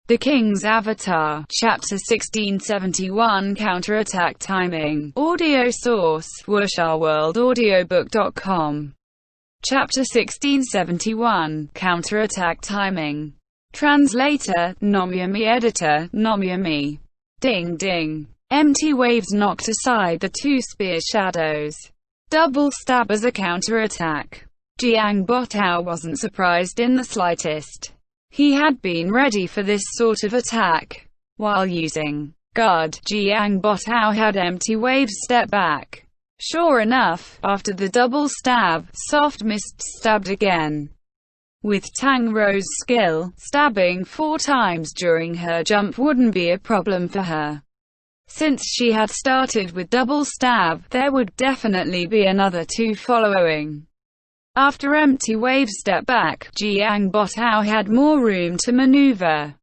The King's Avatar, Chapter 1671 Counterattack Timing. Audio source, whooshaworldaudiobook.com. Chapter 1671, Counterattack Timing. Translator, Nomyami. Editor, Nomyami. Ding ding. Empty waves knocked aside the two spear shadows. Double stab as a counterattack. Jiang Botao wasn't surprised in the slightest. He had been ready for this sort of attack. While using guard, Jiang Botao had empty waves step back. Sure enough, after the double stab, Soft Mist stabbed again. With Tang Rou's skill, stabbing 4 times during her jump wouldn't be a problem for her. Since she had started with double stab, there would definitely be another 2 following. After empty wave step back, Jiang Botao had more room to maneuver.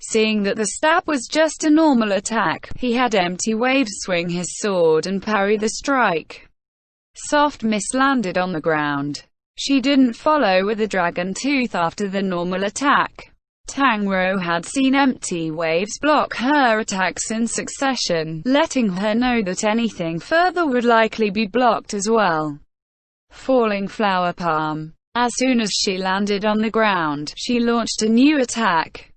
Seeing that the stab was just a normal attack, he had empty wave swing his sword and parry the strike. Soft Mist landed on the ground. She didn't follow with a dragon tooth after the normal attack. Tang Rou had seen empty waves block her attacks in succession, letting her know that anything further would likely be blocked as well. Falling Flower Palm. As soon as she landed on the ground, she launched a new attack.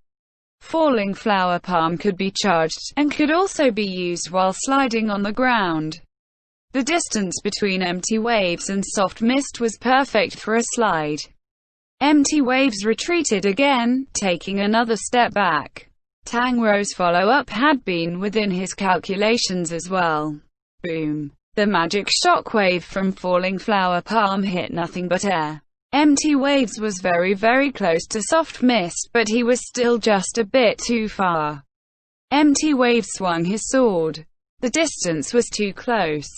Falling Flower Palm could be charged, and could also be used while sliding on the ground. The distance between empty waves and Soft Mist was perfect for a slide. Empty waves retreated again, taking another step back. Tang Rou's follow-up had been within his calculations as well. Boom. The magic shockwave from Falling Flower Palm hit nothing but air. Empty waves was very close to Soft Mist, but he was still just a bit too far. Empty wave swung his sword. The distance was too close.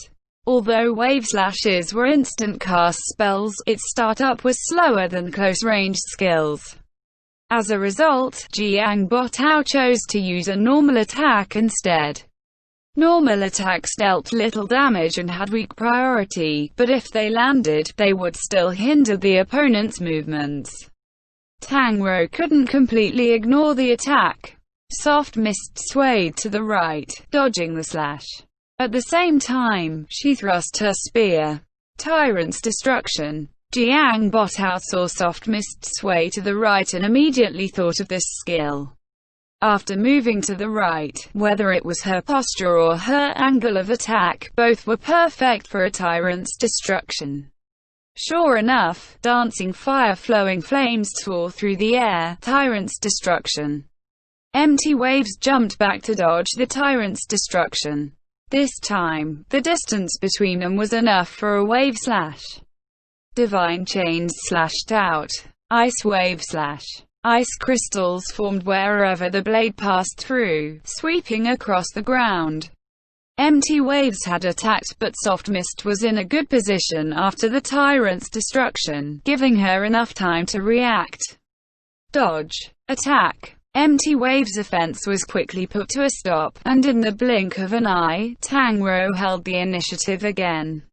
Although wave slashes were instant cast spells, its startup was slower than close-range skills. As a result, Jiang Botao chose to use a normal attack instead. Normal attacks dealt little damage and had weak priority, but if they landed, they would still hinder the opponent's movements. Tang Rou couldn't completely ignore the attack. Soft Mist swayed to the right, dodging the slash. At the same time, she thrust her spear. Tyrant's Destruction. Jiang Botao saw Soft Mist sway to the right and immediately thought of this skill. After moving to the right, whether it was her posture or her angle of attack, both were perfect for a Tyrant's Destruction. Sure enough, dancing fire flowing flames tore through the air. Tyrant's Destruction. Empty waves jumped back to dodge the Tyrant's Destruction. This time, the distance between them was enough for a wave slash. Divine Chains slashed out. Ice Wave Slash. Ice crystals formed wherever the blade passed through, sweeping across the ground. Empty waves had attacked, but Soft Mist was in a good position after the Tyrant's Destruction, giving her enough time to react. Dodge. Attack. Empty waves' offense was quickly put to a stop, and in the blink of an eye, Tang Rou held the initiative again.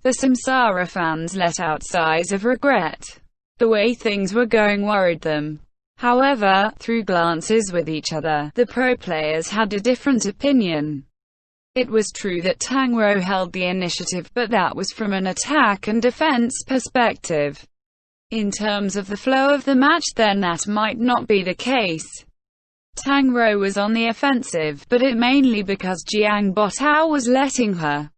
The Samsara fans let out sighs of regret. The way things were going worried them. However, through glances with each other, the pro players had a different opinion. It was true that Tang Rou held the initiative, but that was from an attack and defense perspective. In terms of the flow of the match, then that might not be the case. Tang Rou was on the offensive, but it mainly because Jiang Botao was letting her.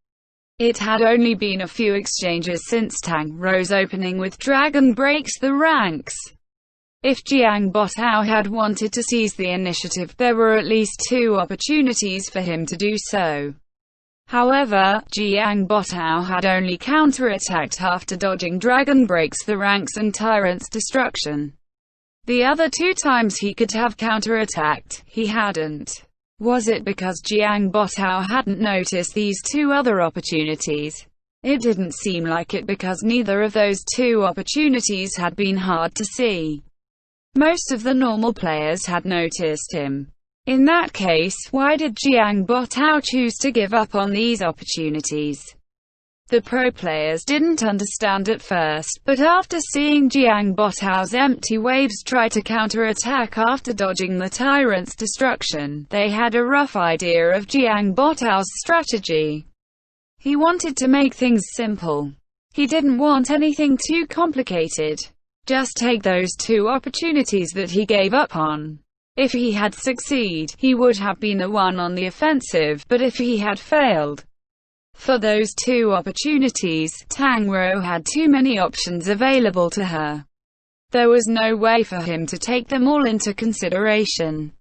It had only been a few exchanges since Tang Rou's opening with Dragon breaks the ranks. If Jiang Botao had wanted to seize the initiative, there were at least 2 opportunities for him to do so. However, Jiang Botao had only counterattacked after dodging Dragon breaks the ranks and Tyrant's Destruction. The other 2 times he could have counterattacked, he hadn't. Was it because Jiang Botao hadn't noticed these 2 other opportunities? It didn't seem like it, because neither of those 2 opportunities had been hard to see. Most of the normal players had noticed him. In that case, why did Jiang Botao choose to give up on these opportunities? The pro players didn't understand at first, but after seeing Jiang Botao's empty waves try to counter-attack after dodging the tyrant's destruction, they had a rough idea of Jiang Botao's strategy. He wanted to make things simple. He didn't want anything too complicated. Just take those two opportunities that he gave up on. If he had succeeded, he would have been the one on the offensive, but if he had failed, for those two opportunities, Tang Rou had too many options available to her. There was no way for him to take them all into consideration.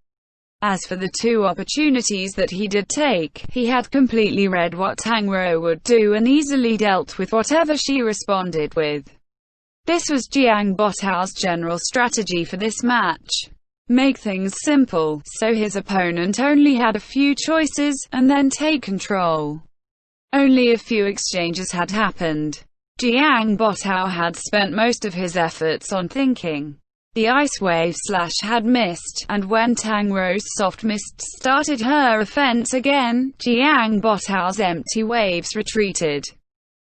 As for the two opportunities that he did take, he had completely read what Tang Rou would do and easily dealt with whatever she responded with. This was Jiang Botao's general strategy for this match. Make things simple, so his opponent only had a few choices, and then take control. Only a few exchanges had happened. Jiang Botao had spent most of his efforts on thinking. The ice wave slash had missed, and when Tang Rou's soft mist started her offense again, Jiang Botao's empty waves retreated.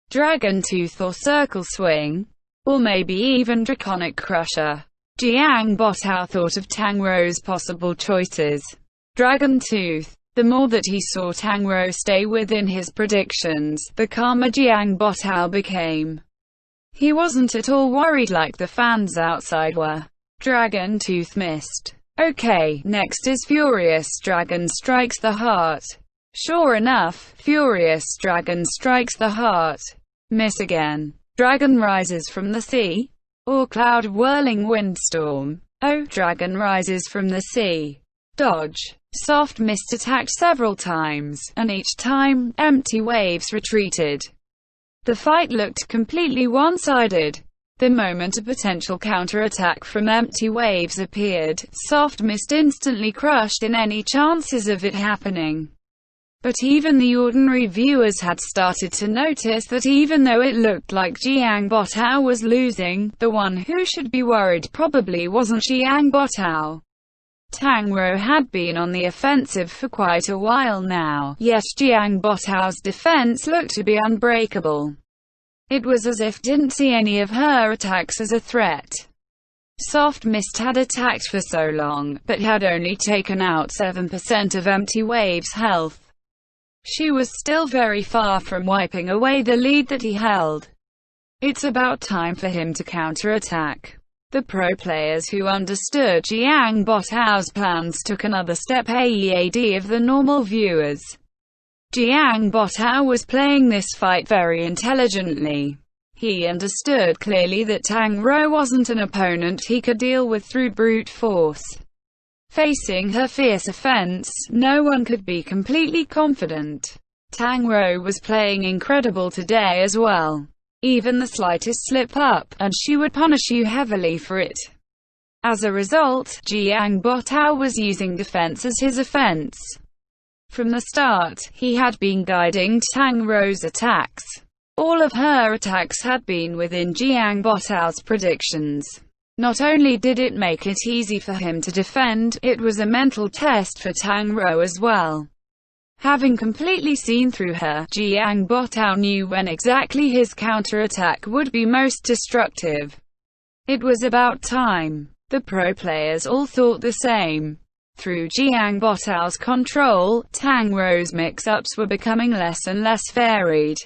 Dragon Tooth or Circle Swing, or maybe even Draconic Crusher. Jiang Botao thought of Tang Rou's possible choices. Dragon Tooth. The more that he saw Tang Rou stay within his predictions, the calmer Jiang Botao became. He wasn't at all worried like the fans outside were. Dragon Tooth missed. Okay, next is Furious Dragon Strikes the Heart. Sure enough, Furious Dragon strikes the heart. Miss again. Dragon Rises from the Sea? Or Cloud Whirling Windstorm? Oh, Dragon Rises from the Sea. Dodge. Soft mist attacked several times, and each time, empty waves retreated. The fight looked completely one-sided. The moment a potential counterattack from empty waves appeared, soft mist instantly crushed in any chances of it happening. But even the ordinary viewers had started to notice that even though it looked like Jiang Botao was losing, the one who should be worried probably wasn't Jiang Botao. Tang Rou had been on the offensive for quite a while now, yet Jiang Botao's defense looked to be unbreakable. It was as if didn't see any of her attacks as a threat. Soft Mist had attacked for so long, but had only taken out 7% of Empty Wave's health. She was still very far from wiping away the lead that he held. It's about time for him to counterattack. The pro players who understood Jiang Botao's plans took another step ahead of the normal viewers. Jiang Botao was playing this fight very intelligently. He understood clearly that Tang Rou wasn't an opponent he could deal with through brute force. Facing her fierce offense, no one could be completely confident. Tang Rou was playing incredible today as well. Even the slightest slip-up, and she would punish you heavily for it. As a result, Jiang Botao was using defense as his offense. From the start, he had been guiding Tang Rou's attacks. All of her attacks had been within Jiang Botao's predictions. Not only did it make it easy for him to defend, it was a mental test for Tang Rou as well. Having completely seen through her, Jiang Botao knew when exactly his counterattack would be most destructive. It was about time. The pro players all thought the same. Through Jiang Botao's control, Tang Rou's mix-ups were becoming less and less varied.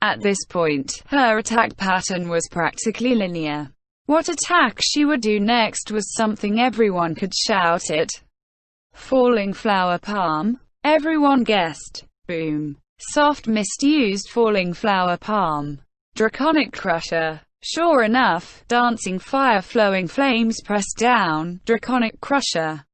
At this point, her attack pattern was practically linear. What attack she would do next was something everyone could shout it. Falling Flower Palm? Everyone guessed. Boom. Soft Mist used Falling Flower Palm. Draconic Crusher. Sure enough, Dancing Fire Flowing Flames pressed down. Draconic Crusher.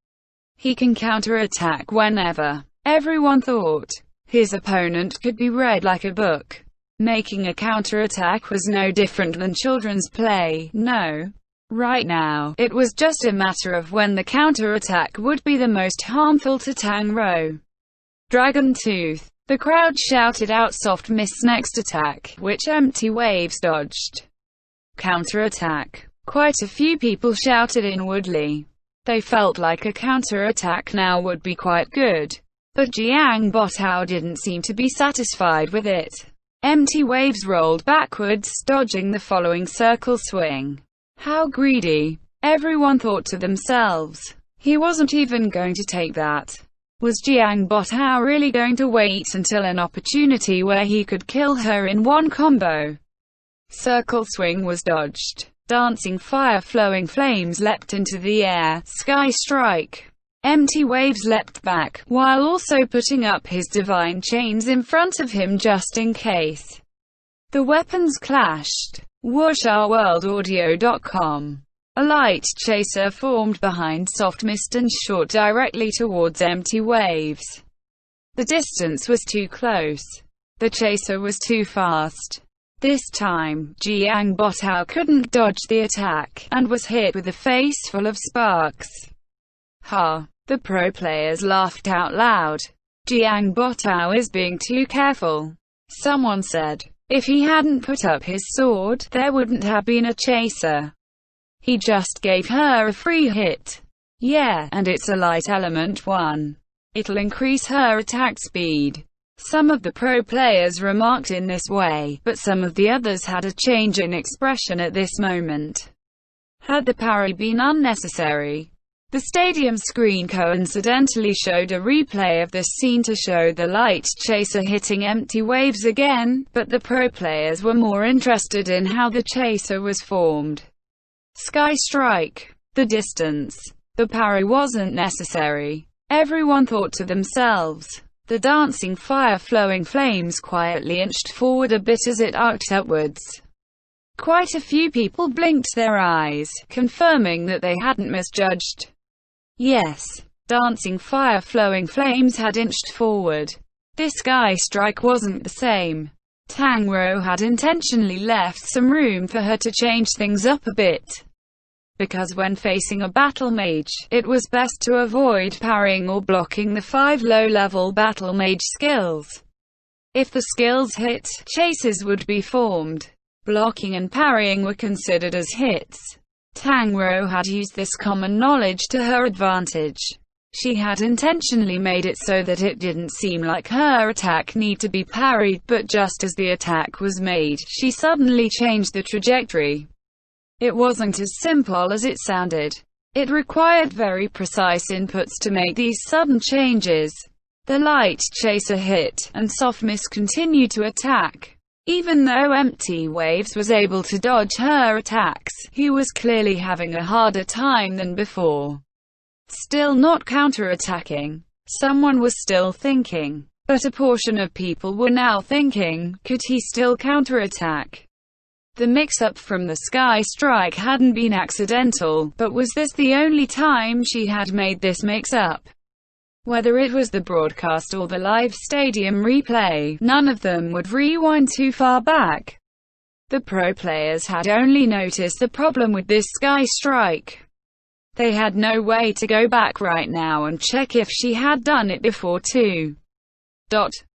He can counter-attack whenever. Everyone thought. His opponent could be read like a book. Making a counterattack was no different than children's play, no. Right now, it was just a matter of when the counterattack would be the most harmful to Tang Rou. Dragon Tooth. The crowd shouted out Soft Mist's next attack, which Empty Waves dodged. Counterattack. Quite a few people shouted inwardly. They felt like a counterattack now would be quite good. But Jiang Botao didn't seem to be satisfied with it. Empty Waves rolled backwards, dodging the following circle swing. How greedy. Everyone thought to themselves. He wasn't even going to take that. Was Jiang Botao really going to wait until an opportunity where he could kill her in one combo? Circle swing was dodged. Dancing fire, flowing flames leapt into the air. Sky strike. Empty Waves leapt back, while also putting up his divine chains in front of him just in case. The weapons clashed. WuxRWorldAudio.com. A light chaser formed behind Soft Mist and shot directly towards Empty Waves. The distance was too close. The chaser was too fast. This time, Jiang Botao couldn't dodge the attack, and was hit with a face full of sparks. Ha! The pro players laughed out loud. Jiang Botao is being too careful. Someone said. If he hadn't put up his sword, there wouldn't have been a chaser. He just gave her a free hit. Yeah, and it's a light element one. It'll increase her attack speed. Some of the pro players remarked in this way, but some of the others had a change in expression at this moment. Had the parry been unnecessary? The stadium screen coincidentally showed a replay of this scene to show the light chaser hitting Empty Waves again, but the pro players were more interested in how the chaser was formed. Sky strike. The distance. The parry wasn't necessary. Everyone thought to themselves. The dancing fire, flowing flames quietly inched forward a bit as it arced upwards. Quite a few people blinked their eyes, confirming that they hadn't misjudged. Yes, dancing fire, flowing flames had inched forward. This sky strike wasn't the same. Tang Rou had intentionally left some room for her to change things up a bit. Because when facing a battle mage, it was best to avoid parrying or blocking the 5 low-level battle mage skills. If the skills hit, chases would be formed. Blocking and parrying were considered as hits. Tang Rou had used this common knowledge to her advantage. She had intentionally made it so that it didn't seem like her attack needed to be parried, but just as the attack was made, she suddenly changed the trajectory. It wasn't as simple as it sounded. It required very precise inputs to make these sudden changes. The light chaser hit, and Soft Mist continued to attack. Even though Empty Waves was able to dodge her attacks, he was clearly having a harder time than before. Still not counter-attacking. Someone was still thinking. But a portion of people were now thinking, could he still counter-attack? The mix-up from the sky strike hadn't been accidental, but was this the only time she had made this mix-up? Whether it was the broadcast or the live stadium replay, none of them would rewind too far back. The pro players had only noticed the problem with this sky strike. They had no way to go back right now and check if she had done it before too.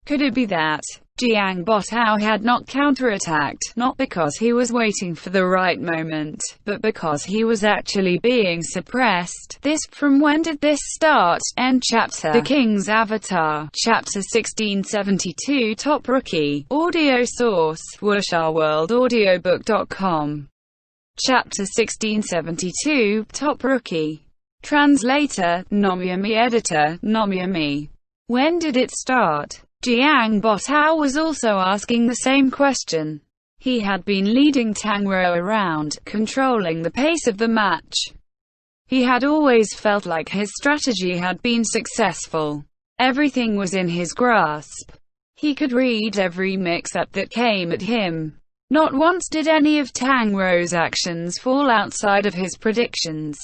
Could it be that Jiang Botao had not counterattacked, not because he was waiting for the right moment, but because he was actually being suppressed? This, From When Did This Start? End chapter. The King's Avatar. Chapter 1672. Top Rookie. Audio source, WuxRWorldAudiobook.com. Chapter 1672. Top Rookie. Translator, Nomyami. Editor, Nomyami. When did it start? Jiang Botao was also asking the same question. He had been leading Tang Rou around, controlling the pace of the match. He had always felt like his strategy had been successful. Everything was in his grasp. He could read every mix-up that came at him. Not once did any of Tang Rou's actions fall outside of his predictions.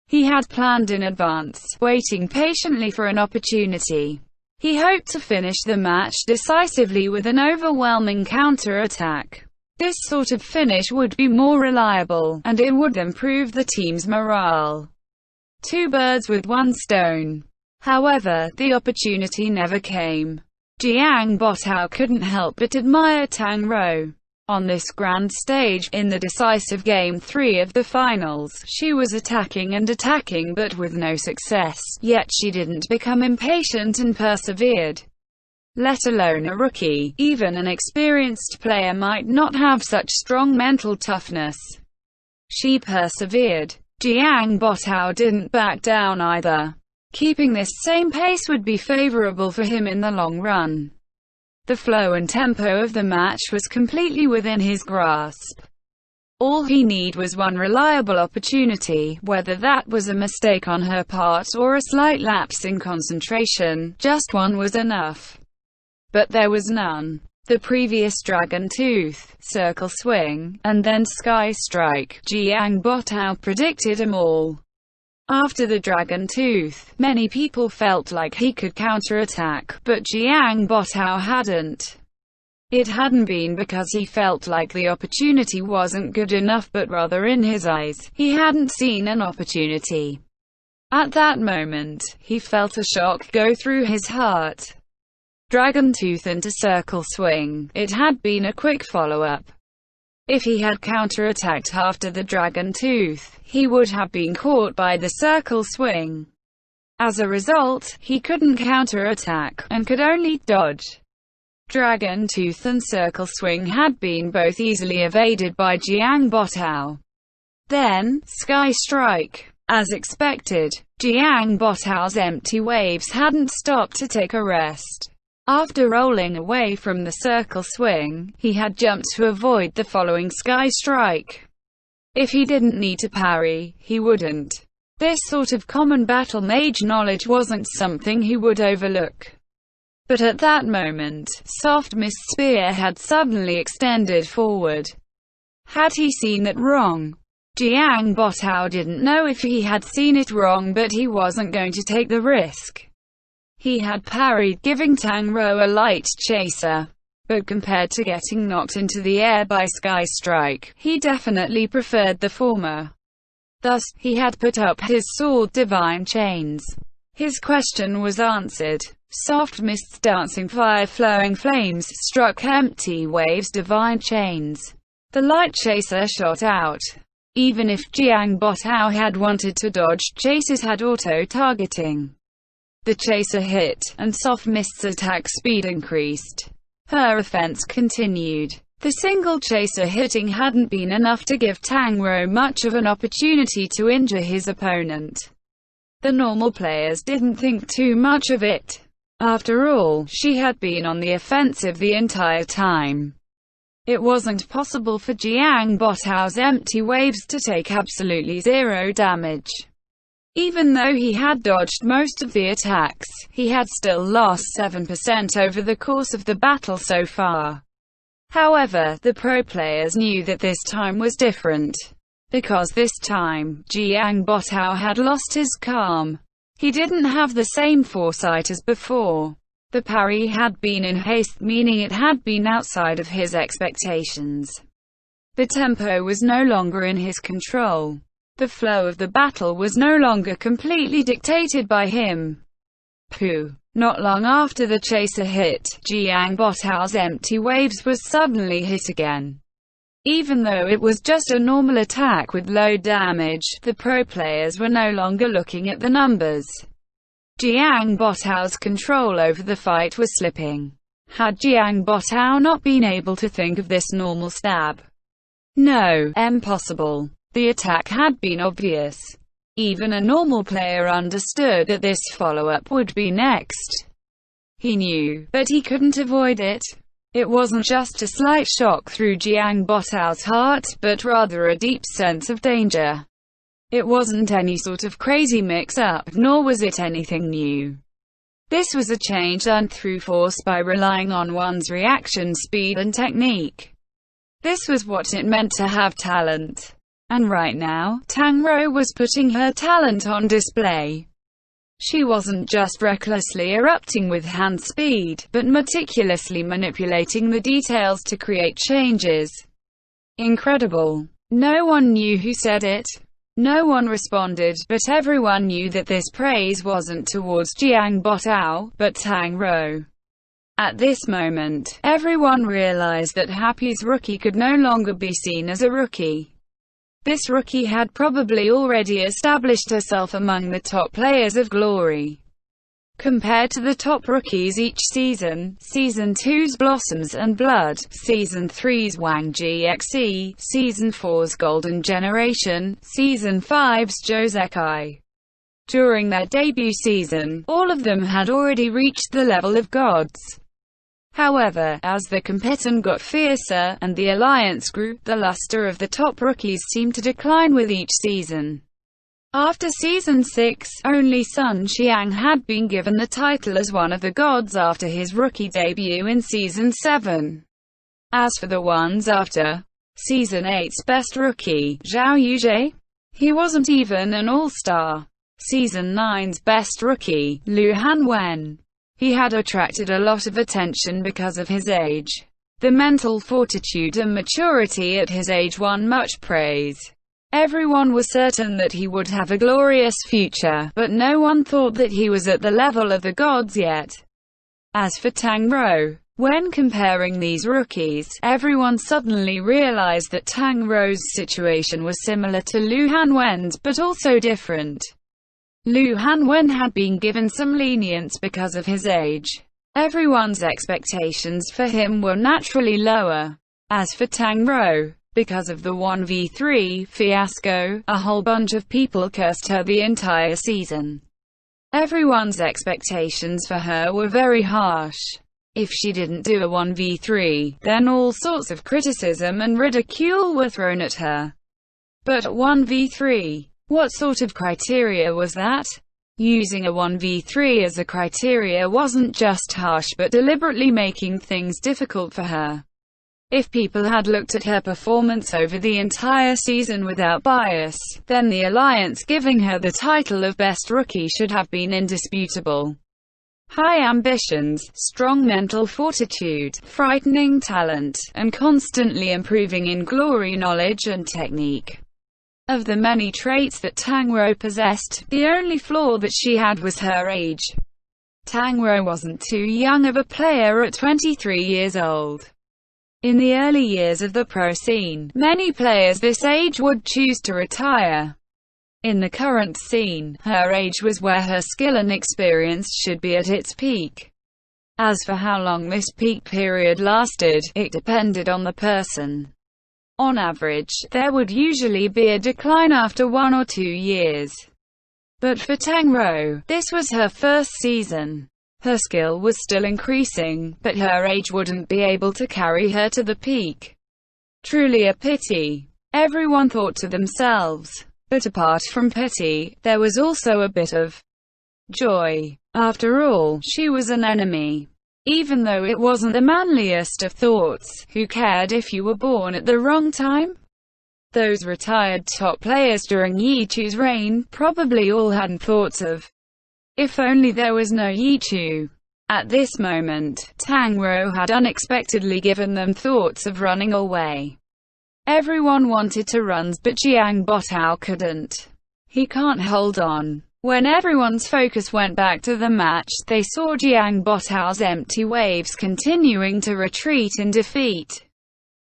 He had planned in advance, waiting patiently for an opportunity. He hoped to finish the match decisively with an overwhelming counter-attack. This sort of finish would be more reliable, and it would improve the team's morale. 2 birds with 1 stone. However, the opportunity never came. Jiang Botao couldn't help but admire Tang Rou. On this grand stage, in the decisive Game 3 of the finals, she was attacking and attacking but with no success, yet she didn't become impatient and persevered. let alone a rookie. Even an experienced player might not have such strong mental toughness. She persevered. Jiang Botao didn't back down either. Keeping this same pace would be favorable for him in the long run. The flow and tempo of the match was completely within his grasp. All he needed was one reliable opportunity, whether that was a mistake on her part or a slight lapse in concentration. Just one was enough. But there was none. The previous Dragon Tooth, Circle Swing, and then Sky Strike, Jiang Botao predicted them all. After the Dragon Tooth, many people felt like he could counterattack, but Jiang Botao hadn't. It hadn't been because he felt like the opportunity wasn't good enough, but rather in his eyes, he hadn't seen an opportunity. At that moment, he felt a shock go through his heart. Dragon Tooth into Circle Swing. It had been a quick follow-up. If he had counterattacked after the Dragon Tooth, he would have been caught by the Circle Swing. As a result, he couldn't counterattack, and could only dodge. Dragon Tooth and Circle Swing had been both easily evaded by Jiang Botao. Then, Sky Strike. As expected, Jiang Botao's empty waves hadn't stopped to take a rest. After rolling away from the Circle Swing, he had jumped to avoid the following Sky Strike. If he didn't need to parry, he wouldn't. This sort of common battle mage knowledge wasn't something he would overlook. But at that moment, Soft Mist Spear had suddenly extended forward. Had he seen it wrong? Jiang Botao didn't know if he had seen it wrong, but he wasn't going to take the risk. He had parried, giving Tang Rou a light chaser. But compared to getting knocked into the air by Sky Strike, he definitely preferred the former. Thus, he had put up his sword Divine Chains. His question was answered. Soft Mist's dancing fire flowing flames struck empty waves Divine Chains. The light chaser shot out. Even if Jiang Botao had wanted to dodge, chasers had auto-targeting. The chaser hit, and Soft Mist's attack speed increased. Her offense continued. The single chaser hitting hadn't been enough to give Tang Rou much of an opportunity to injure his opponent. The normal players didn't think too much of it. After all, she had been on the offensive the entire time. It wasn't possible for Jiang Botao's empty waves to take absolutely zero damage. Even though he had dodged most of the attacks, he had still lost 7% over the course of the battle so far. However, the pro players knew that this time was different. Because this time, Jiang Botao had lost his calm. He didn't have the same foresight as before. The parry had been in haste, meaning it had been outside of his expectations. The tempo was no longer in his control. The flow of the battle was no longer completely dictated by him. Pooh! Not long after the chaser hit, Jiang Botao's empty waves was suddenly hit again. Even though it was just a normal attack with low damage, the pro players were no longer looking at the numbers. Jiang Botao's control over the fight was slipping. Had Jiang Botao not been able to think of this normal stab? No, impossible. The attack had been obvious. Even a normal player understood that this follow-up would be next. He knew, but he couldn't avoid it. It wasn't just a slight shock through Jiang Botao's heart, but rather a deep sense of danger. It wasn't any sort of crazy mix-up, nor was it anything new. This was a change done through force by relying on one's reaction speed and technique. This was what it meant to have talent. And right now, Tang Rou was putting her talent on display. She wasn't just recklessly erupting with hand speed, but meticulously manipulating the details to create changes. Incredible. No one knew who said it. No one responded, but everyone knew that this praise wasn't towards Jiang Botao, but Tang Rou. At this moment, everyone realized that Happy's rookie could no longer be seen as a rookie. This rookie had probably already established herself among the top players of Glory. Compared to the top rookies each season, Season 2's Blossoms and Blood, Season 3's Wang Gxe, Season 4's Golden Generation, Season 5's Josekai. During their debut season, all of them had already reached the level of gods. However, as the competition got fiercer, and the alliance grew, the luster of the top rookies seemed to decline with each season. After Season 6, only Sun Xiang had been given the title as one of the gods after his rookie debut in Season 7. As for the ones after Season 8's best rookie, Zhao Yuzhe, he wasn't even an all-star. Season 9's best rookie, Lu Hanwen, he had attracted a lot of attention because of his age. The mental fortitude and maturity at his age won much praise. Everyone was certain that he would have a glorious future, but no one thought that he was at the level of the gods yet. As for Tang Rou, when comparing these rookies, everyone suddenly realized that Tang Rou's situation was similar to Lu Hanwen's, but also different. Lu Hanwen had been given some lenience because of his age. Everyone's expectations for him were naturally lower. As for Tang Rou, because of the 1v3 fiasco, a whole bunch of people cursed her the entire season. Everyone's expectations for her were very harsh. If she didn't do a 1v3, then all sorts of criticism and ridicule were thrown at her. But 1v3, what sort of criteria was that? Using a 1v3 as a criteria wasn't just harsh but deliberately making things difficult for her. If people had looked at her performance over the entire season without bias, then the alliance giving her the title of best rookie should have been indisputable. High ambitions, strong mental fortitude, frightening talent, and constantly improving in glory knowledge and technique. Of the many traits that Tang Rou possessed, the only flaw that she had was her age. Tang Rou wasn't too young of a player at 23 years old. In the early years of the pro scene, many players this age would choose to retire. In the current scene, her age was where her skill and experience should be at its peak. As for how long this peak period lasted, it depended on the person. On average, there would usually be a decline after 1 or 2 years. But for Tang Rou, this was her first season. Her skill was still increasing, but her age wouldn't be able to carry her to the peak. Truly a pity, everyone thought to themselves. But apart from pity, there was also a bit of joy. After all, she was an enemy. Even though it wasn't the manliest of thoughts, who cared if you were born at the wrong time? Those retired top players during Yichu's reign probably all had thoughts of, if only there was no Yichu. At this moment, Tang Rou had unexpectedly given them thoughts of running away. Everyone wanted to run, but Jiang Botao couldn't. He can't hold on. When everyone's focus went back to the match, they saw Jiang Botao's empty waves continuing to retreat in defeat.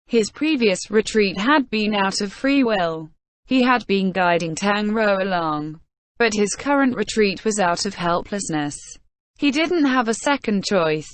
His previous retreat had been out of free will. He had been guiding Tang Rou along. But his current retreat was out of helplessness. He didn't have a second choice.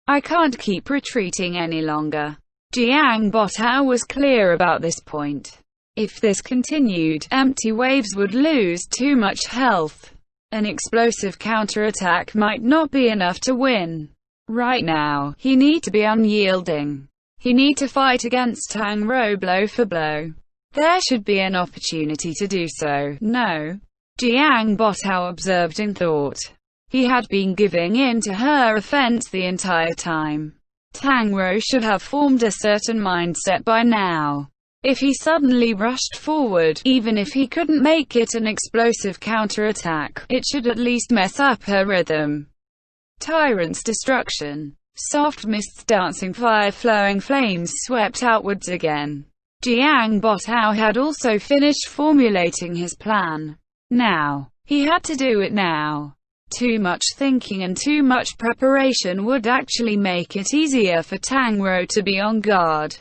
I can't keep retreating any longer. Jiang Botao was clear about this point. If this continued, empty waves would lose too much health. An explosive counterattack might not be enough to win. Right now, he need to be unyielding. He need to fight against Tang Rou blow for blow. There should be an opportunity to do so. No. Jiang Botao observed in thought. He had been giving in to her offense the entire time. Tang Rou should have formed a certain mindset by now. If he suddenly rushed forward, even if he couldn't make it an explosive counterattack, it should at least mess up her rhythm. Tyrant's destruction. Soft mists dancing fire flowing flames swept outwards again. Jiang Botao had also finished formulating his plan. Now. He had to do it now. Too much thinking and too much preparation would actually make it easier for Tang Rou to be on guard.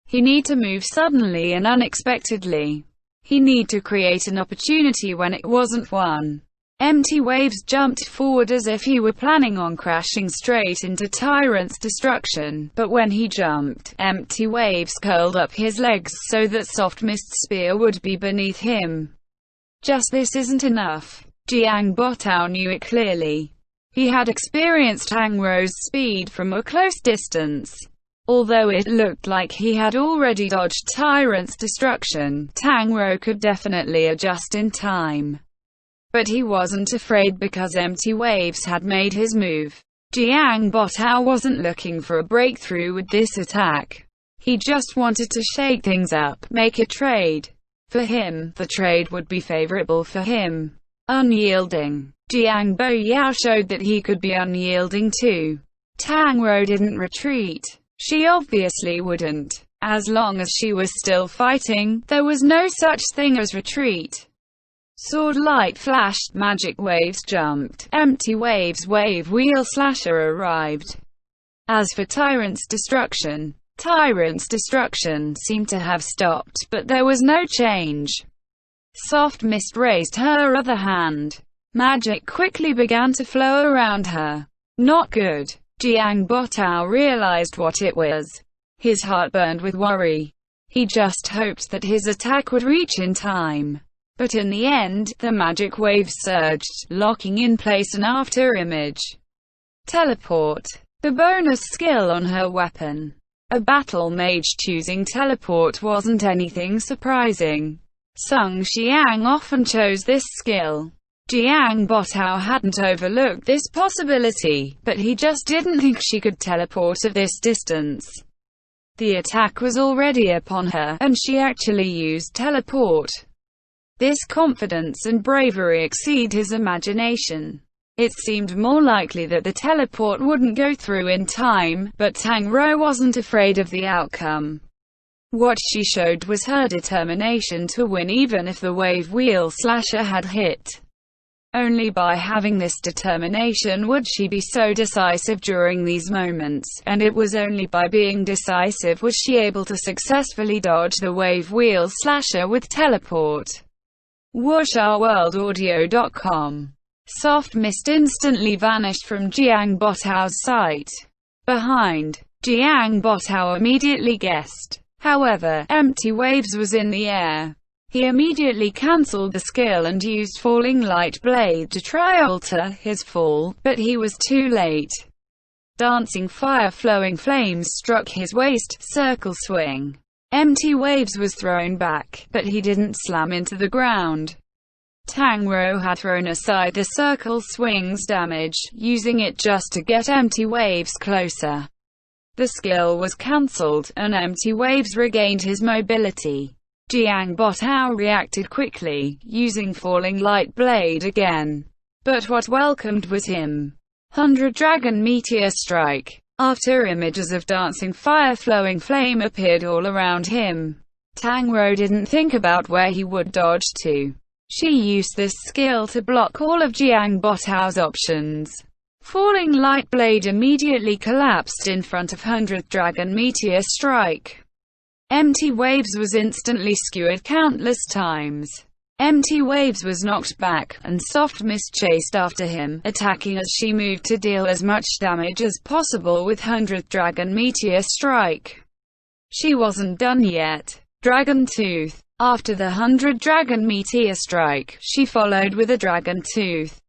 He need to move suddenly and unexpectedly. He need to create an opportunity when it wasn't one. Empty Waves jumped forward as if he were planning on crashing straight into Tyrant's destruction, but when he jumped, Empty Waves curled up his legs so that Soft Mist's spear would be beneath him. Just this isn't enough. Jiang Botao knew it clearly. He had experienced Tang Rou's speed from a close distance. Although it looked like he had already dodged Tyrant's destruction, Tang Rou could definitely adjust in time. But he wasn't afraid because Empty Waves had made his move. Jiang Botao wasn't looking for a breakthrough with this attack. He just wanted to shake things up, make a trade. For him, the trade would be favorable for him. Unyielding. Jiang Boyao showed that he could be unyielding too. Tang Rou didn't retreat. She obviously wouldn't. As long as she was still fighting, there was no such thing as retreat. Sword light flashed, magic waves jumped, Empty Waves wave wheel slasher arrived. As for Tyrant's destruction seemed to have stopped, but there was no change. Soft Mist raised her other hand. Magic quickly began to flow around her. Not good. Jiang Botao realized what it was. His heart burned with worry. He just hoped that his attack would reach in time. But in the end, the magic waves surged, locking in place an after-image. Teleport. The bonus skill on her weapon. A battle mage choosing teleport wasn't anything surprising. Sung Xiang often chose this skill. Jiang Botao hadn't overlooked this possibility, but he just didn't think she could teleport at this distance. The attack was already upon her, and she actually used teleport. This confidence and bravery exceed his imagination. It seemed more likely that the teleport wouldn't go through in time, but Tang Rou wasn't afraid of the outcome. What she showed was her determination to win even if the wave wheel slasher had hit. Only by having this determination would she be so decisive during these moments, and it was only by being decisive was she able to successfully dodge the wave wheel slasher with teleport. WuxaWorldAudio.com. Soft Mist instantly vanished from Jiang Botao's sight. Behind. Jiang Botao immediately guessed. However, Empty Waves was in the air. He immediately cancelled the skill and used Falling Light Blade to try alter his fall, but he was too late. Dancing Fire Flowing Flames struck his waist, circle swing. Empty Waves was thrown back, but he didn't slam into the ground. Tang Rou had thrown aside the circle swing's damage, using it just to get Empty Waves closer. The skill was cancelled, and Empty Waves regained his mobility. Jiang Botao reacted quickly, using Falling Light Blade again. But what welcomed was him. 100 Dragon Meteor Strike. After images of dancing fire flowing flame appeared all around him. Tang Rou didn't think about where he would dodge to. She used this skill to block all of Jiang Botao's options. Falling Light Blade immediately collapsed in front of 100th Dragon Meteor Strike. Empty Waves was instantly skewered countless times. Empty Waves was knocked back, and Soft Mist chased after him, attacking as she moved to deal as much damage as possible with 100th Dragon Meteor Strike. She wasn't done yet. Dragon Tooth. After the 100 Dragon Meteor Strike, she followed with a Dragon Tooth.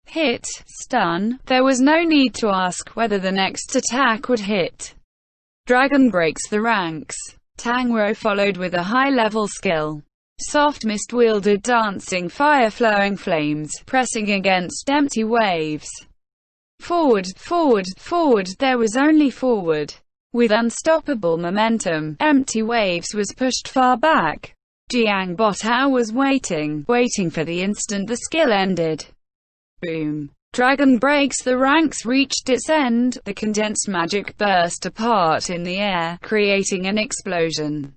Hit, stun. There was no need to ask whether the next attack would hit. Dragon breaks the ranks. Tang Rou followed with a high-level skill. Soft Mist wielded dancing fire flowing flames, pressing against Empty Waves. Forward, forward, forward, there was only forward. With unstoppable momentum, Empty Waves was pushed far back. Jiang Botao was waiting for the instant the skill ended. Boom. Dragon breaks the ranks reached its end, the condensed magic burst apart in the air, creating an explosion.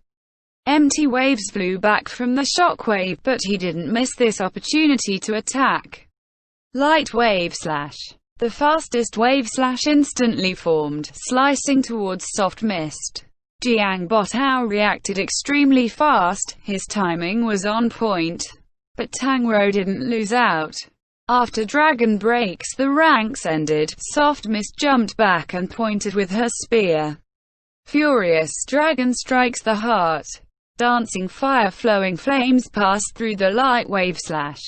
Empty Waves flew back from the shockwave, but he didn't miss this opportunity to attack. Light Wave Slash. The fastest wave slash instantly formed, slicing towards Soft Mist. Jiang Botao reacted extremely fast, his timing was on point. But Tang Rou didn't lose out. After Dragon breaks the ranks ended, Soft Mist jumped back and pointed with her spear. Furious Dragon strikes the heart. Dancing fire, flowing flames passed through the light wave slash.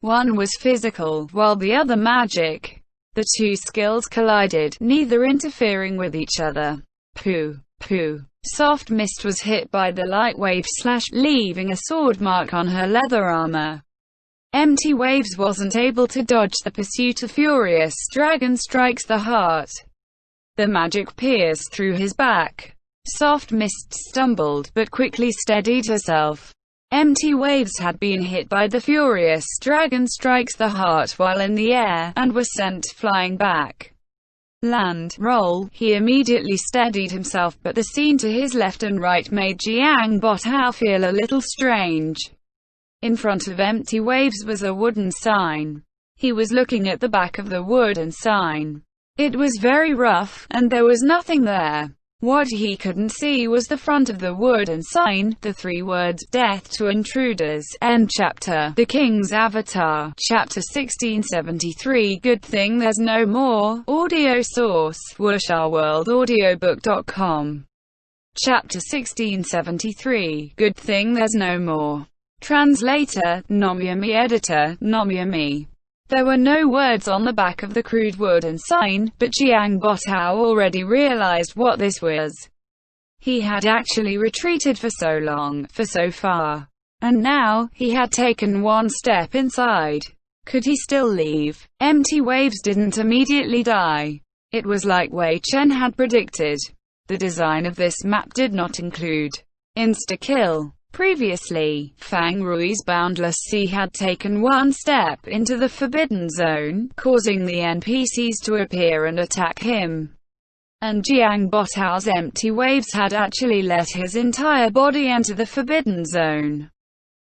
One was physical, while the other magic. The two skills collided, neither interfering with each other. Pooh. Pooh. Soft Mist was hit by the light wave slash, leaving a sword mark on her leather armor. Empty Waves wasn't able to dodge the pursuit of Furious Dragon strikes the heart. The magic pierced through his back. Soft Mist stumbled, but quickly steadied herself. Empty Waves had been hit by the Furious Dragon strikes the heart while in the air, and was sent flying back. Land, roll. He immediately steadied himself, but the scene to his left and right made Jiang Botao feel a little strange. In front of Empty Waves was a wooden sign. He was looking at the back of the wooden sign. It was very rough, and there was nothing there. What he couldn't see was the front of the wooden sign, the three words, Death to Intruders. End chapter. The King's Avatar. Chapter 1673. Good thing there's no more. Audio source, whooshouworldaudiobook.com. Chapter 1673. Good thing there's no more. Translator, Nomyami. Editor, Nomyami. There were no words on the back of the crude wooden sign, but Jiang Botao already realized what this was. He had actually retreated for so long, for so far. And now, he had taken one step inside. Could he still leave? Empty Waves didn't immediately die. It was like Wei Chen had predicted. The design of this map did not include insta-kill. Previously, Fang Rui's Boundless Sea had taken one step into the Forbidden Zone, causing the NPCs to appear and attack him. And Jiang Botao's Empty Waves had actually let his entire body enter the Forbidden Zone.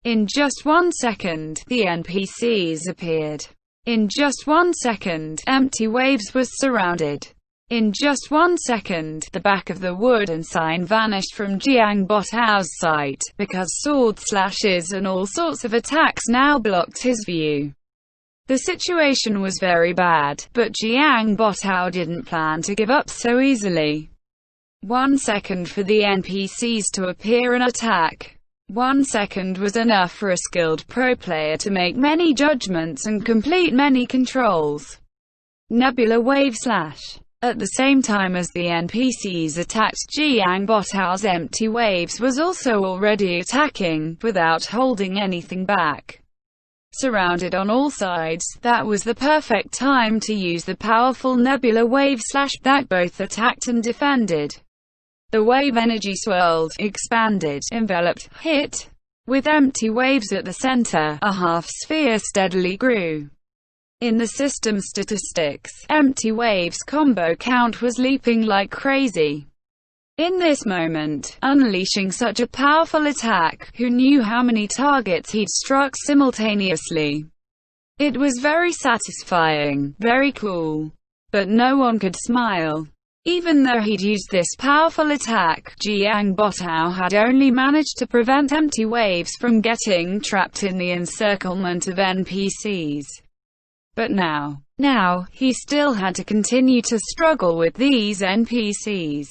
In just 1 second, the NPCs appeared. In just 1 second, Empty Waves was surrounded. In just 1 second, the back of the wooden sign vanished from Jiang Botao's sight, because sword slashes and all sorts of attacks now blocked his view. The situation was very bad, but Jiang Botao didn't plan to give up so easily. 1 second for the NPCs to appear and attack. 1 second was enough for a skilled pro player to make many judgments and complete many controls. Nebula Wave Slash. At the same time as the NPCs attacked, Jiang Botao's Empty Waves was also already attacking, without holding anything back. Surrounded on all sides, that was the perfect time to use the powerful Nebula Wave Slash that both attacked and defended. The wave energy swirled, expanded, enveloped, hit. With Empty Waves at the center, a half-sphere steadily grew. In the system statistics, Empty Waves' combo count was leaping like crazy. In this moment, unleashing such a powerful attack, who knew how many targets he'd struck simultaneously? It was very satisfying, very cool. But no one could smile. Even though he'd used this powerful attack, Jiang Botao had only managed to prevent Empty Waves from getting trapped in the encirclement of NPCs. But now, he still had to continue to struggle with these NPCs.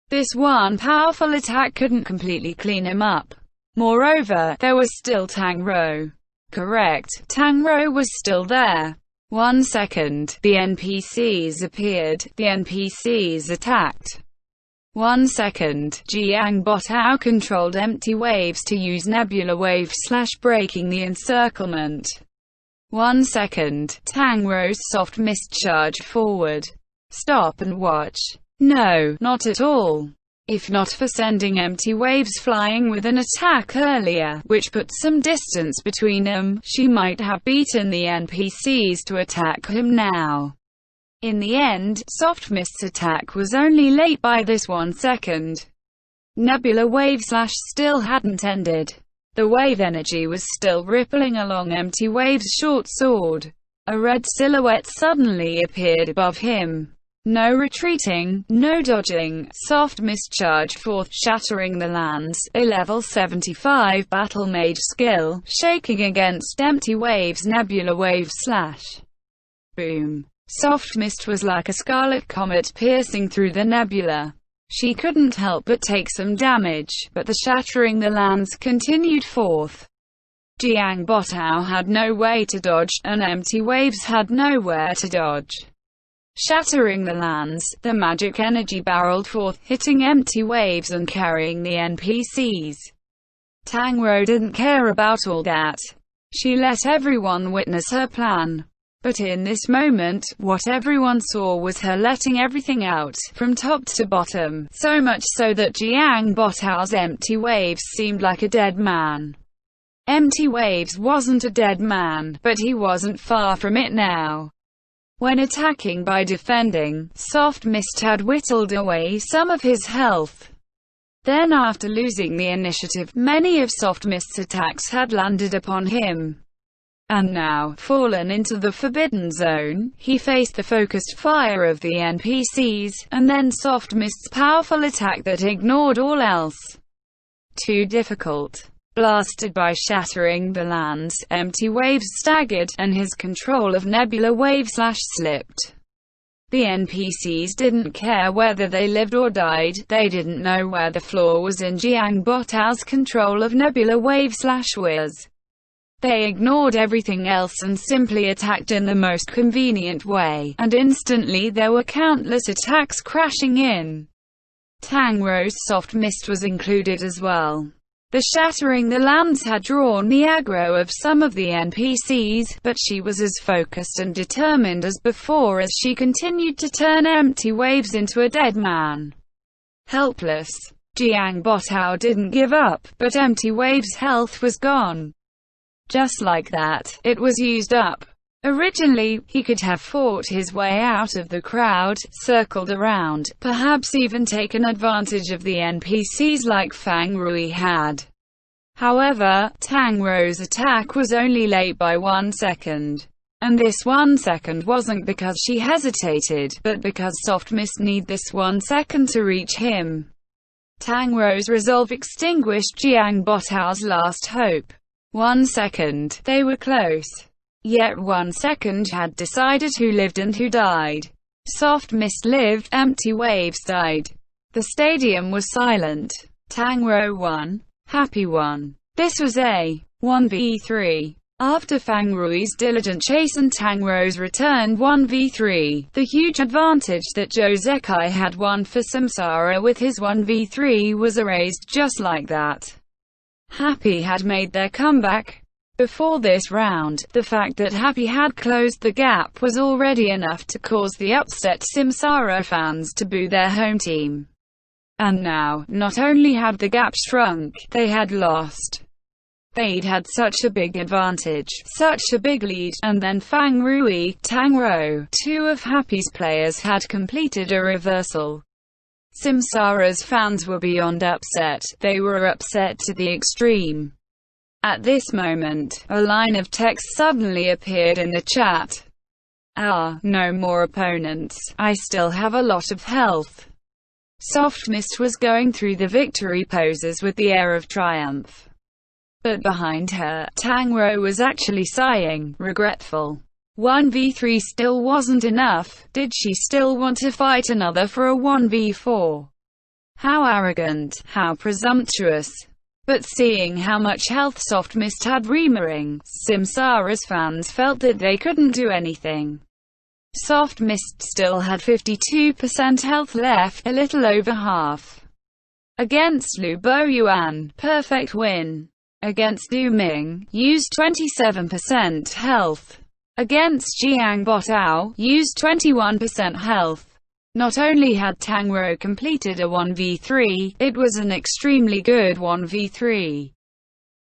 This one powerful attack couldn't completely clean him up. Moreover, there was still Tang Rou. Correct, Tang Rou was still there. 1 second, the NPCs appeared, the NPCs attacked. 1 second, Jiang Botao controlled Empty Waves to use Nebula Wave Slash, breaking the encirclement. 1 second, Tang Rou's Soft Mist charged forward. Stop and watch. No, not at all. If not for sending Empty Waves flying with an attack earlier, which put some distance between them, she might have beaten the NPCs to attack him now. In the end, Soft Mist's attack was only late by this 1 second. Nebula Wave Slash still hadn't ended. The wave energy was still rippling along Empty Waves' short sword. A red silhouette suddenly appeared above him. No retreating, no dodging. Soft Mist charged forth, shattering the lands, a level 75 battle mage skill, shaking against Empty Waves. Nebula Wave slash. Boom. Soft Mist was like a scarlet comet piercing through the nebula. She couldn't help but take some damage, but the shattering the lands continued forth. Jiang Botao had no way to dodge, and Empty Waves had nowhere to dodge. Shattering the lands, the magic energy barreled forth, hitting Empty Waves and carrying the NPCs. Tang Rou didn't care about all that. She let everyone witness her plan. But in this moment, what everyone saw was her letting everything out, from top to bottom, so much so that Jiang Botao's Empty Waves seemed like a dead man. Empty Waves wasn't a dead man, but he wasn't far from it now. When attacking by defending, Soft Mist had whittled away some of his health. Then after losing the initiative, many of Soft Mist's attacks had landed upon him. And now, fallen into the Forbidden Zone, he faced the focused fire of the NPCs, and then Soft Mist's powerful attack that ignored all else. Too difficult. Blasted by shattering the lands, Empty Waves staggered, and his control of Nebula Wave slash slipped. The NPCs didn't care whether they lived or died, they didn't know where the flaw was in Jiang Botao's control of Nebula Wave slash was. They ignored everything else and simply attacked in the most convenient way, and instantly there were countless attacks crashing in. Tang Rou's Soft Mist was included as well. The shattering the lands had drawn the aggro of some of the NPCs, but she was as focused and determined as before as she continued to turn Empty Waves into a dead man. Helpless. Jiang Botao didn't give up, but Empty Waves' health was gone. Just like that, it was used up. Originally, he could have fought his way out of the crowd, circled around, perhaps even taken advantage of the NPCs like Fang Rui had. However, Tang Rou's attack was only late by 1 second. And this 1 second wasn't because she hesitated, but because Soft Mist needed this 1 second to reach him. Tang Rou's resolve extinguished Jiang Botao's last hope. 1 second, they were close. Yet 1 second had decided who lived and who died. Soft Mist lived, Empty Waves died. The stadium was silent. Tang Rou won. Happy won. This was a 1v3. After Fang Rui's diligent chase and Tang Rou's returned 1v3, the huge advantage that Zhou Zekai had won for Samsara with his 1v3 was erased just like that. Happy had made their comeback. Before this round, the fact that Happy had closed the gap was already enough to cause the upset Samsara fans to boo their home team. And now, not only had the gap shrunk, they had lost. They'd had such a big advantage, such a big lead, and then Fang Rui, Tang Rou, two of Happy's players had completed a reversal. Samsara's fans were beyond upset, they were upset to the extreme. At this moment, a line of text suddenly appeared in the chat. No more opponents, I still have a lot of health. Soft Mist was going through the victory poses with the air of triumph. But behind her, Tang Rou was actually sighing, regretful. 1v3 still wasn't enough, did she still want to fight another for a 1v4? How arrogant, how presumptuous. But seeing how much health Soft Mist had remaining, Samsara's fans felt that they couldn't do anything. Soft Mist still had 52% health left, a little over half. Against Lu Boyuan, perfect win. Against Du Ming, used 27% health. Against Jiang Botao, used 21% health. Not only had Tang Rou completed a 1v3, it was an extremely good 1v3.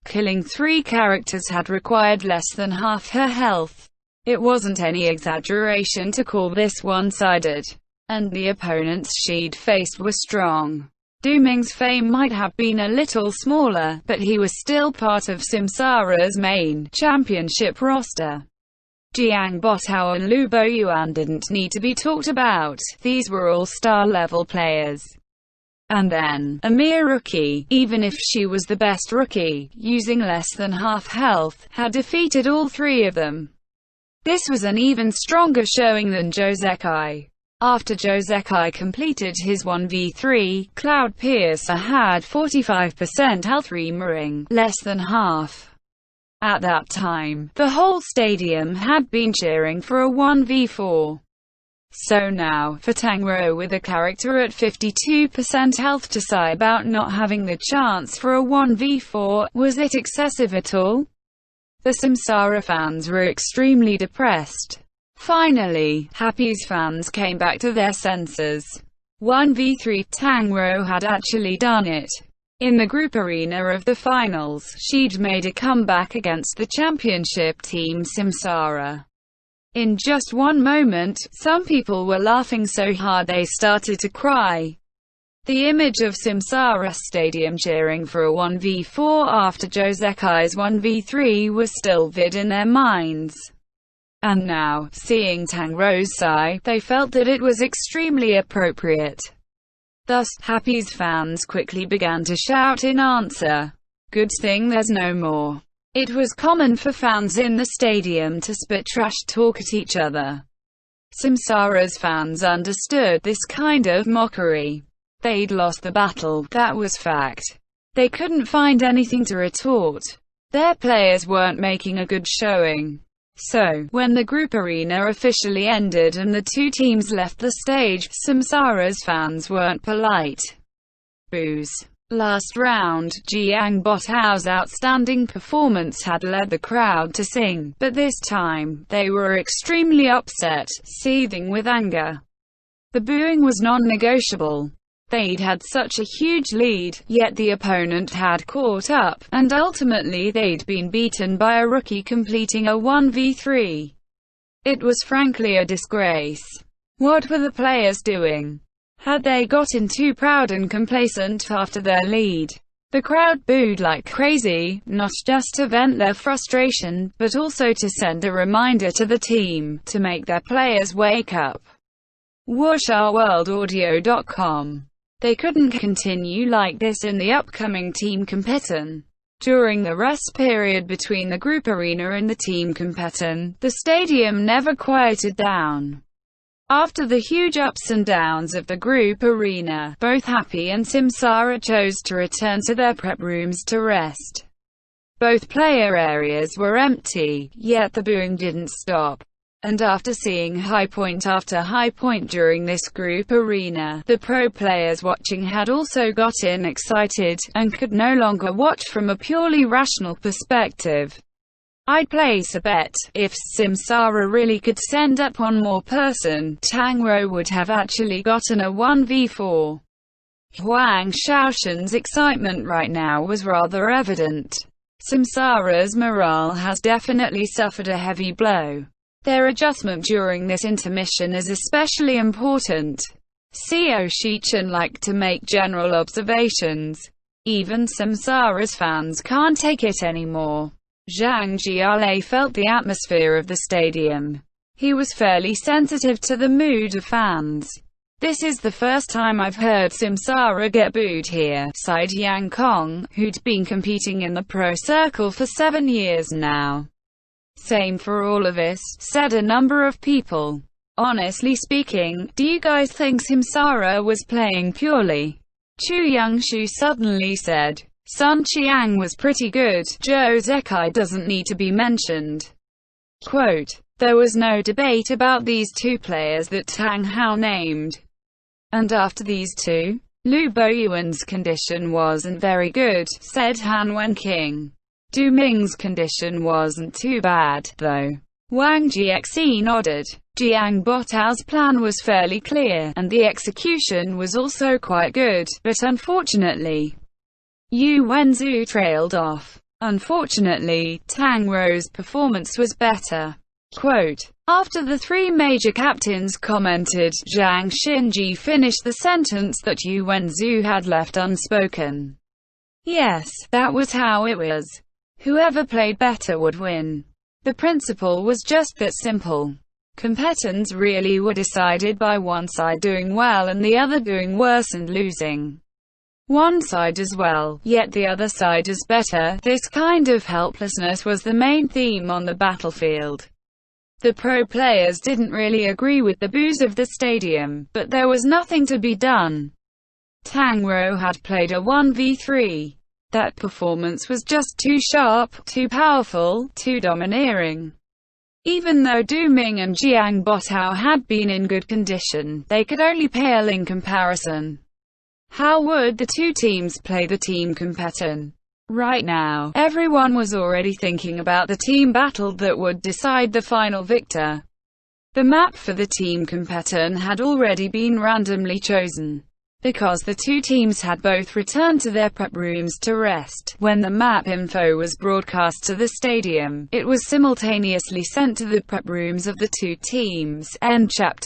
Killing 3 characters had required less than half her health. It wasn't any exaggeration to call this one-sided. And the opponents she'd faced were strong. Du Ming's fame might have been a little smaller, but he was still part of Samsara's main championship roster. Jiang Botao and Lu Boyuan didn't need to be talked about, these were all star-level players. And then, a mere rookie, even if she was the best rookie, using less than half health, had defeated all three of them. This was an even stronger showing than Zhou Zekai. After Zhou Zekai completed his 1v3, Cloud Piercer had 45% health, remaining less than half. At that time, the whole stadium had been cheering for a 1v4. So now, for Tang Rou with a character at 52% health to sigh about not having the chance for a 1v4, was it excessive at all? The Samsara fans were extremely depressed. Finally, Happy's fans came back to their senses. 1v3, Tang Rou had actually done it. In the group arena of the finals, she'd made a comeback against the championship team Samsara. In just one moment, some people were laughing so hard they started to cry. The image of Samsara Stadium cheering for a 1v4 after Zhou Zekai's 1v3 was still vivid in their minds. And now, seeing Tang Rou's sigh, they felt that it was extremely appropriate. Thus, Happy's fans quickly began to shout in answer. Good thing there's no more. It was common for fans in the stadium to spit trash talk at each other. Samsara's fans understood this kind of mockery. They'd lost the battle, that was fact. They couldn't find anything to retort. Their players weren't making a good showing. So, when the group arena officially ended and the two teams left the stage, Samsara's fans weren't polite. Boos. Last round, Jiang Botao's outstanding performance had led the crowd to sing, but this time, they were extremely upset, seething with anger. The booing was non-negotiable. They'd had such a huge lead, yet the opponent had caught up, and ultimately they'd been beaten by a rookie completing a 1v3. It was frankly a disgrace. What were the players doing? Had they gotten too proud and complacent after their lead? The crowd booed like crazy, not just to vent their frustration, but also to send a reminder to the team, to make their players wake up. WuxRWorldAudio.com. They couldn't continue like this in the upcoming team competition. During the rest period between the group arena and the team competition, the stadium never quieted down. After the huge ups and downs of the group arena, both Happy and Samsara chose to return to their prep rooms to rest. Both player areas were empty, yet the booing didn't stop. And after seeing high point after high point during this group arena, the pro players watching had also gotten excited, and could no longer watch from a purely rational perspective. I'd place a bet, if Samsara really could send up one more person, Tang Rou would have actually gotten a 1v4. Huang Shaoshan's excitement right now was rather evident. Samsara's morale has definitely suffered a heavy blow. Their adjustment during this intermission is especially important. Xiao Shichen liked to make general observations. Even Samsara's fans can't take it anymore. Zhang Jiale felt the atmosphere of the stadium. He was fairly sensitive to the mood of fans. This is the first time I've heard Samsara get booed here, sighed Yang Kong, who'd been competing in the pro circle for 7 years now. Same for all of us, said a number of people. Honestly speaking, do you guys think Samsara was playing purely? Chu Yongshu suddenly said. Sun Qiang was pretty good, Zhou Zekai doesn't need to be mentioned. Quote, there was no debate about these two players that Tang Hao named. And after these two, Lu Boyuan's condition wasn't very good, said Han Wenqing. Du Ming's condition wasn't too bad, though. Wang Jiexi nodded. Jiang Botao's plan was fairly clear, and the execution was also quite good, but unfortunately, Yu Wenzu trailed off. Unfortunately, Tang Rou's performance was better. Quote, after the three major captains commented, Zhang Xinji finished the sentence that Yu Wenzu had left unspoken. Yes, that was how it was. Whoever played better would win. The principle was just that simple. Competitors really were decided by one side doing well and the other doing worse and losing. One side as well, yet the other side is better. This kind of helplessness was the main theme on the battlefield. The pro players didn't really agree with the boos of the stadium, but there was nothing to be done. Tang Rou had played a 1v3. That performance was just too sharp, too powerful, too domineering. Even though Du Ming and Jiang Botao had been in good condition, they could only pale in comparison. How would the two teams play the team competition? Right now, everyone was already thinking about the team battle that would decide the final victor. The map for the team competition had already been randomly chosen. Because the two teams had both returned to their prep rooms to rest, when the map info was broadcast to the stadium, it was simultaneously sent to the prep rooms of the two teams. End chapter.